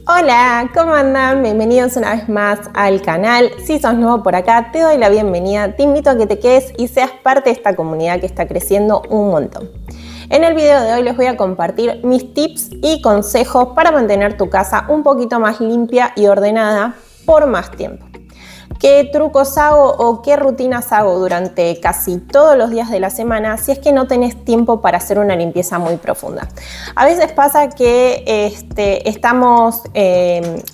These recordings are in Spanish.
Hola, ¿cómo andan? Bienvenidos una vez más al canal. Si sos nuevo por acá, te doy la bienvenida. Te invito a que te quedes y seas parte de esta comunidad que está creciendo un montón. En el video de hoy les voy a compartir mis tips y consejos para mantener tu casa un poquito más limpia y ordenada por más tiempo. ¿Qué trucos hago o qué rutinas hago durante casi todos los días de la semana si es que no tenés tiempo para hacer una limpieza muy profunda? A veces pasa que estamos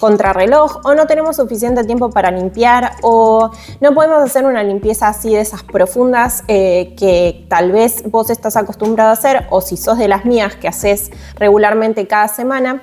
contrarreloj o no tenemos suficiente tiempo para limpiar o no podemos hacer una limpieza así de esas profundas que tal vez vos estás acostumbrado a hacer, o si sos de las mías que haces regularmente cada semana.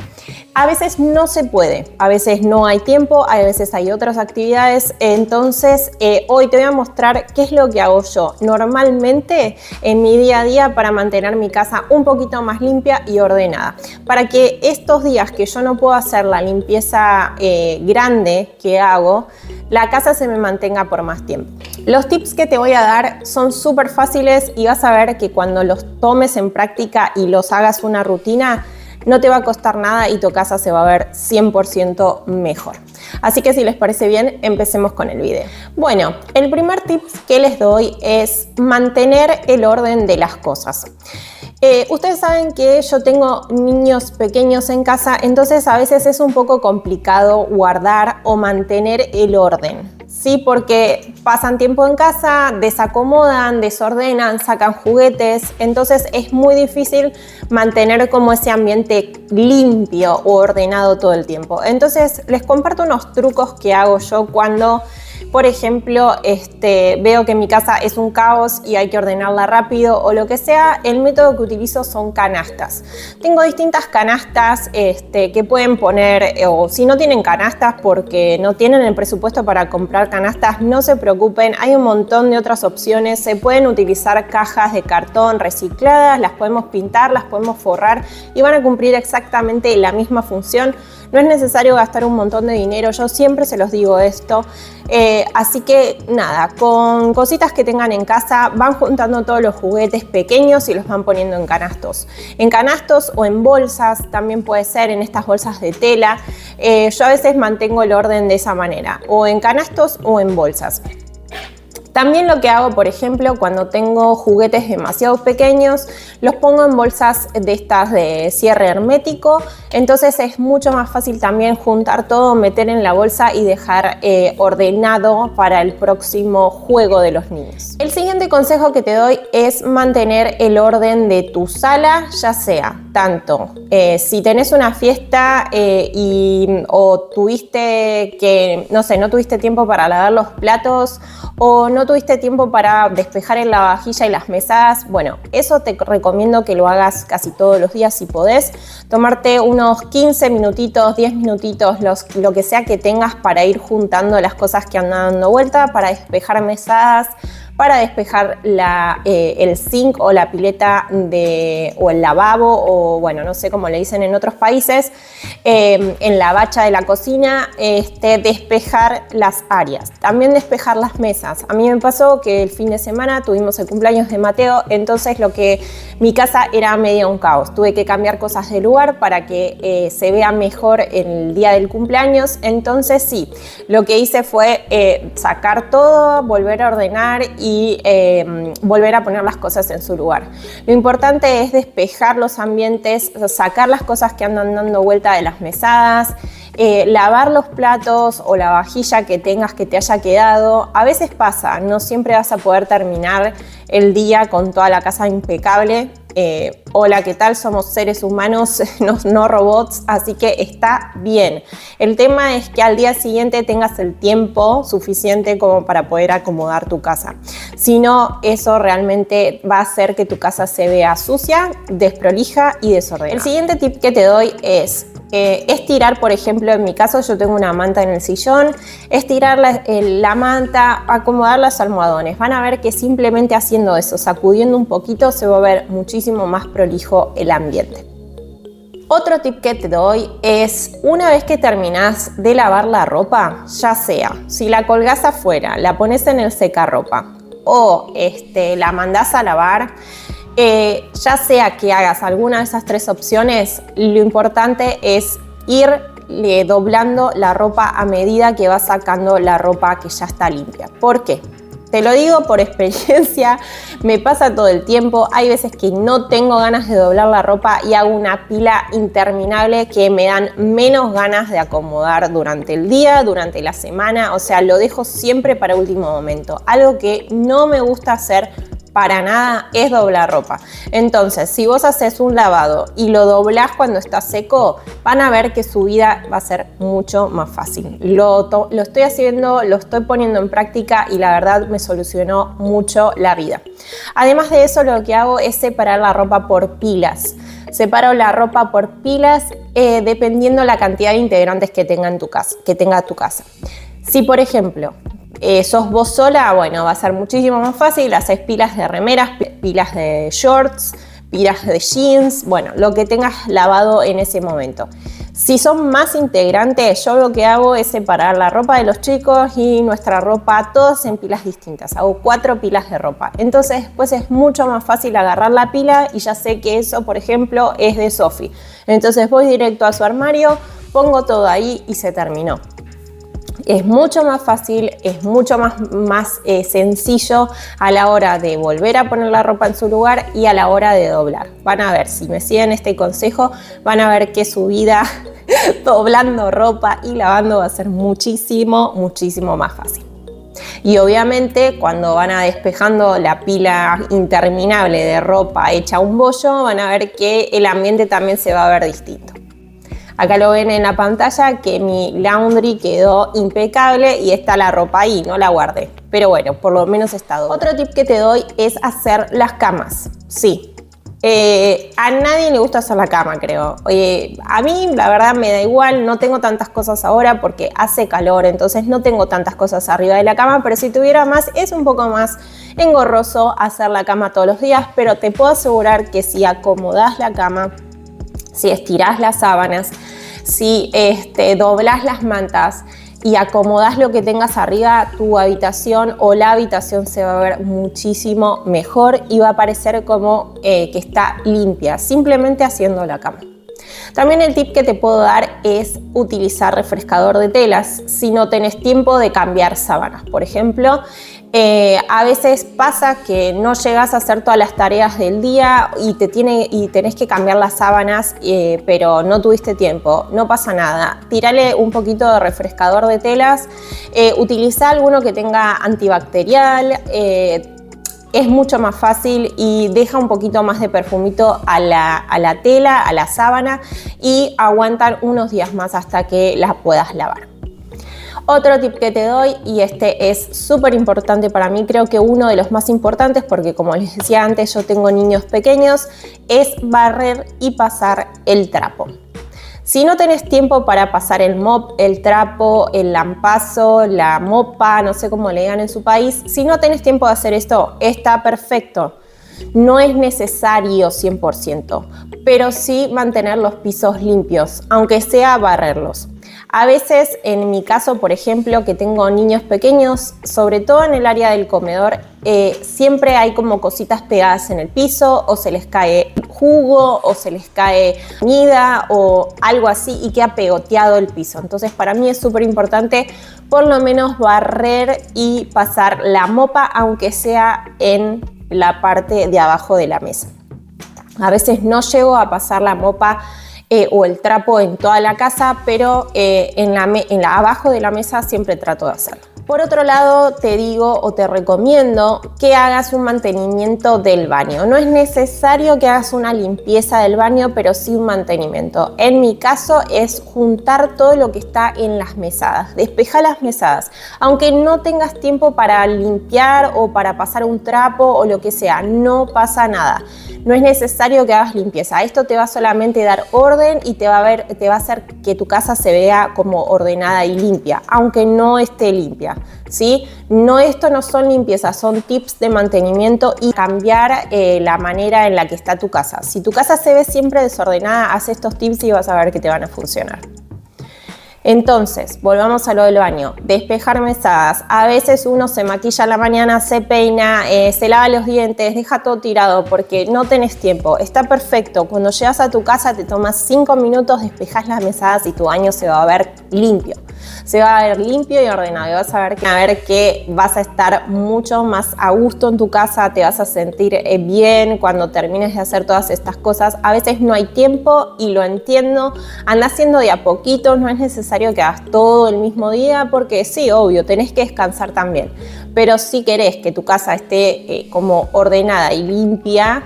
A veces no se puede, a veces no hay tiempo, a veces hay otras actividades. Entonces hoy te voy a mostrar qué es lo que hago yo normalmente en mi día a día para mantener mi casa un poquito más limpia y ordenada, para que estos días que yo no puedo hacer la limpieza grande que hago, la casa se me mantenga por más tiempo. Los tips que te voy a dar son súper fáciles y vas a ver que cuando los tomes en práctica y los hagas una rutina, no te va a costar nada y tu casa se va a ver 100% mejor. Así que si les parece bien, empecemos con el video. Bueno, el primer tip que les doy es mantener el orden de las cosas. Ustedes saben que yo tengo niños pequeños en casa, entonces a veces es un poco complicado guardar o mantener el orden. Sí, porque pasan tiempo en casa, desacomodan, desordenan, sacan juguetes, entonces es muy difícil mantener como ese ambiente limpio o ordenado todo el tiempo. Entonces les comparto unos trucos que hago yo cuando, por ejemplo, veo que mi casa es un caos y hay que ordenarla rápido o lo que sea. El método que utilizo son canastas. Tengo distintas canastas que pueden poner, o si no tienen canastas porque no tienen el presupuesto para comprar canastas, no se preocupen, hay un montón de otras opciones. Se pueden utilizar cajas de cartón recicladas, las podemos pintar, las podemos forrar y van a cumplir exactamente la misma función. No es necesario gastar un montón de dinero, yo siempre se los digo esto. Así que nada, con cositas que tengan en casa van juntando todos los juguetes pequeños y los van poniendo en canastos. En canastos o en bolsas, también puede ser en estas bolsas de tela. Yo a veces mantengo el orden de esa manera, o en canastos o en bolsas. También lo que hago, por ejemplo, cuando tengo juguetes demasiado pequeños, los pongo en bolsas de estas de cierre hermético, entonces es mucho más fácil también juntar todo, meter en la bolsa y dejar ordenado para el próximo juego de los niños. El siguiente consejo que te doy es mantener el orden de tu sala, ya sea tanto si tenés una fiesta o tuviste que, no sé, no tuviste tiempo para lavar los platos o no tuviste tiempo para despejar el lavavajilla y las mesas. Bueno, eso te recomiendo que lo hagas casi todos los días si podés. Tomarte unos 15 minutitos, 10 minutitos, lo que sea que tengas para ir juntando las cosas que andan dando vuelta, para despejar mesadas, para despejar el zinc o la pileta o el lavabo, o bueno, no sé cómo le dicen en otros países, en la bacha de la cocina, despejar las áreas, también despejar las mesas. A mí me pasó que el fin de semana tuvimos el cumpleaños de Mateo, entonces mi casa era medio un caos. Tuve que cambiar cosas de lugar para que se vea mejor el día del cumpleaños. Entonces sí, lo que hice fue sacar todo, volver a ordenar y volver a poner las cosas en su lugar. Lo importante es despejar los ambientes, sacar las cosas que andan dando vuelta de las mesadas, lavar los platos o la vajilla que tengas que te haya quedado. A veces pasa, no siempre vas a poder terminar el día con toda la casa impecable. Hola, ¿qué tal? Somos seres humanos, no robots, así que está bien. El tema es que al día siguiente tengas el tiempo suficiente como para poder acomodar tu casa. Si no, eso realmente va a hacer que tu casa se vea sucia, desprolija y desordenada. El siguiente tip que te doy es estirar, por ejemplo, en mi caso yo tengo una manta en el sillón, estirar la manta, acomodar los almohadones. Van a ver que simplemente haciendo eso, sacudiendo un poquito, se va a ver muchísimo más prolijo el ambiente. Otro tip que te doy es, una vez que terminás de lavar la ropa, ya sea, si la colgás afuera, la pones en el secarropa o la mandás a lavar, ya sea que hagas alguna de esas tres opciones, lo importante es ir doblando la ropa a medida que vas sacando la ropa que ya está limpia. ¿Por qué? Te lo digo por experiencia, me pasa todo el tiempo. Hay veces que no tengo ganas de doblar la ropa y hago una pila interminable que me dan menos ganas de acomodar durante el día, durante la semana. O sea, lo dejo siempre para último momento. Algo que no me gusta hacer para nada es doblar ropa. Entonces, si vos haces un lavado y lo doblás cuando está seco, van a ver que su vida va a ser mucho más fácil. Lo estoy haciendo, lo estoy poniendo en práctica y la verdad me solucionó mucho la vida. Además de eso, lo que hago es separar la ropa por pilas. Separo la ropa por pilas dependiendo la cantidad de integrantes que tenga tu casa. Si, por ejemplo, sos vos sola, bueno, va a ser muchísimo más fácil. Haces pilas de remeras, pilas de shorts, pilas de jeans, bueno, lo que tengas lavado en ese momento. Si son más integrantes, yo lo que hago es separar la ropa de los chicos y nuestra ropa, todas en pilas distintas. Hago 4 pilas de ropa. Entonces después es mucho más fácil agarrar la pila y ya sé que eso, por ejemplo, es de Sofi. Entonces voy directo a su armario, pongo todo ahí y se terminó. Es mucho más fácil, es mucho más sencillo a la hora de volver a poner la ropa en su lugar y a la hora de doblar. Van a ver, si me siguen este consejo, van a ver que su vida doblando ropa y lavando va a ser muchísimo más fácil. Y obviamente cuando van a despejando la pila interminable de ropa hecha un bollo, van a ver que el ambiente también se va a ver distinto. Acá lo ven en la pantalla que mi laundry quedó impecable y está la ropa ahí, no la guardé. Pero bueno, por lo menos está doblada. Otro tip que te doy es hacer las camas. Sí, a nadie le gusta hacer la cama, creo. A mí la verdad me da igual, no tengo tantas cosas ahora porque hace calor, entonces no tengo tantas cosas arriba de la cama, pero si tuviera más es un poco más engorroso hacer la cama todos los días, pero te puedo asegurar que si acomodás la cama, si estirás las sábanas, si doblás las mantas y acomodás lo que tengas arriba, tu habitación o la habitación se va a ver muchísimo mejor y va a parecer como que está limpia, simplemente haciendo la cama. También el tip que te puedo dar es utilizar refrescador de telas si no tenés tiempo de cambiar sábanas. Por ejemplo, a veces pasa que no llegas a hacer todas las tareas del día y tenés que cambiar las sábanas, pero no tuviste tiempo. No pasa nada. Tírale un poquito de refrescador de telas. Utiliza alguno que tenga antibacterial. Es mucho más fácil y deja un poquito más de perfumito a la tela, a la sábana y aguantan unos días más hasta que la puedas lavar. Otro tip que te doy, y este es súper importante para mí, creo que uno de los más importantes porque como les decía antes yo tengo niños pequeños, es barrer y pasar el trapo. Si no tenés tiempo para pasar el mop, el trapo, el lampazo, la mopa, no sé cómo le digan en su país, si no tenés tiempo de hacer esto, está perfecto. No es necesario 100%, pero sí mantener los pisos limpios, aunque sea barrerlos. A veces, en mi caso, por ejemplo, que tengo niños pequeños, sobre todo en el área del comedor, siempre hay como cositas pegadas en el piso, o se les cae jugo, o se les cae comida, o algo así, y queda pegoteado el piso. Entonces, para mí es súper importante por lo menos barrer y pasar la mopa, aunque sea en la parte de abajo de la mesa. A veces no llego a pasar la mopa o el trapo en toda la casa, pero abajo de la mesa siempre trato de hacerlo. Por otro lado, te digo o te recomiendo que hagas un mantenimiento del baño. No es necesario que hagas una limpieza del baño, pero sí un mantenimiento. En mi caso es juntar todo lo que está en las mesadas, despejar las mesadas. Aunque no tengas tiempo para limpiar o para pasar un trapo o lo que sea, no pasa nada. No es necesario que hagas limpieza. Esto te va solamente a dar orden y te va a hacer que tu casa se vea como ordenada y limpia, aunque no esté limpia, ¿sí? Esto no son limpiezas, son tips de mantenimiento y cambiar la manera en la que está tu casa. Si tu casa se ve siempre desordenada, haz estos tips y vas a ver que te van a funcionar. Entonces, volvamos a lo del baño. Despejar mesadas. A veces uno se maquilla a la mañana, se peina, se lava los dientes, deja todo tirado porque no tenés tiempo. Está perfecto. Cuando llegas a tu casa te tomas 5 minutos, despejas las mesadas y tu baño se va a ver limpio. Se va a ver limpio y ordenado y vas a ver que vas a estar mucho más a gusto en tu casa, te vas a sentir bien cuando termines de hacer todas estas cosas. A veces no hay tiempo y lo entiendo, anda haciendo de a poquito, no es necesario que hagas todo el mismo día porque sí, obvio, tenés que descansar también, pero si querés que tu casa esté como ordenada y limpia,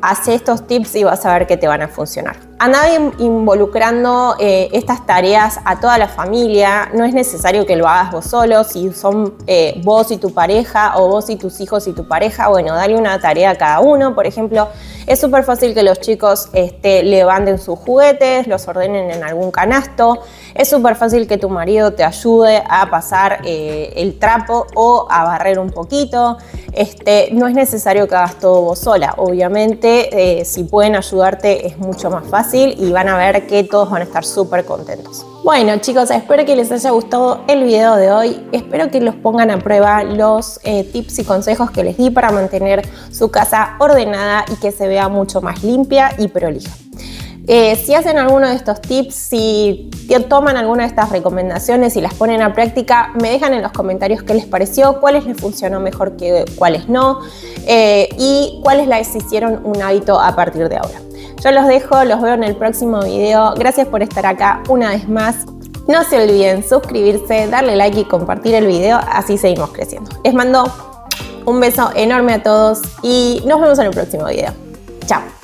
haz estos tips y vas a ver que te van a funcionar. Anda involucrando estas tareas a toda la familia. No es necesario que lo hagas vos solo. Si son vos y tu pareja o vos y tus hijos y tu pareja, bueno, dale una tarea a cada uno. Por ejemplo, es súper fácil que los chicos levanten sus juguetes, los ordenen en algún canasto. Es súper fácil que tu marido te ayude a pasar el trapo o a barrer un poquito. No es necesario que hagas todo vos sola. Obviamente, si pueden ayudarte es mucho más fácil y van a ver que todos van a estar súper contentos. Bueno, chicos, espero que les haya gustado el video de hoy. Espero que los pongan a prueba los tips y consejos que les di para mantener su casa ordenada y que se vea mucho más limpia y prolija. Si hacen alguno de estos tips, si toman alguna de estas recomendaciones y las ponen a práctica, me dejan en los comentarios qué les pareció, cuáles les funcionó mejor que cuáles no, y cuáles les hicieron un hábito a partir de ahora. Yo los dejo, los veo en el próximo video. Gracias por estar acá una vez más. No se olviden suscribirse, darle like y compartir el video, así seguimos creciendo. Les mando un beso enorme a todos y nos vemos en el próximo video. Chao.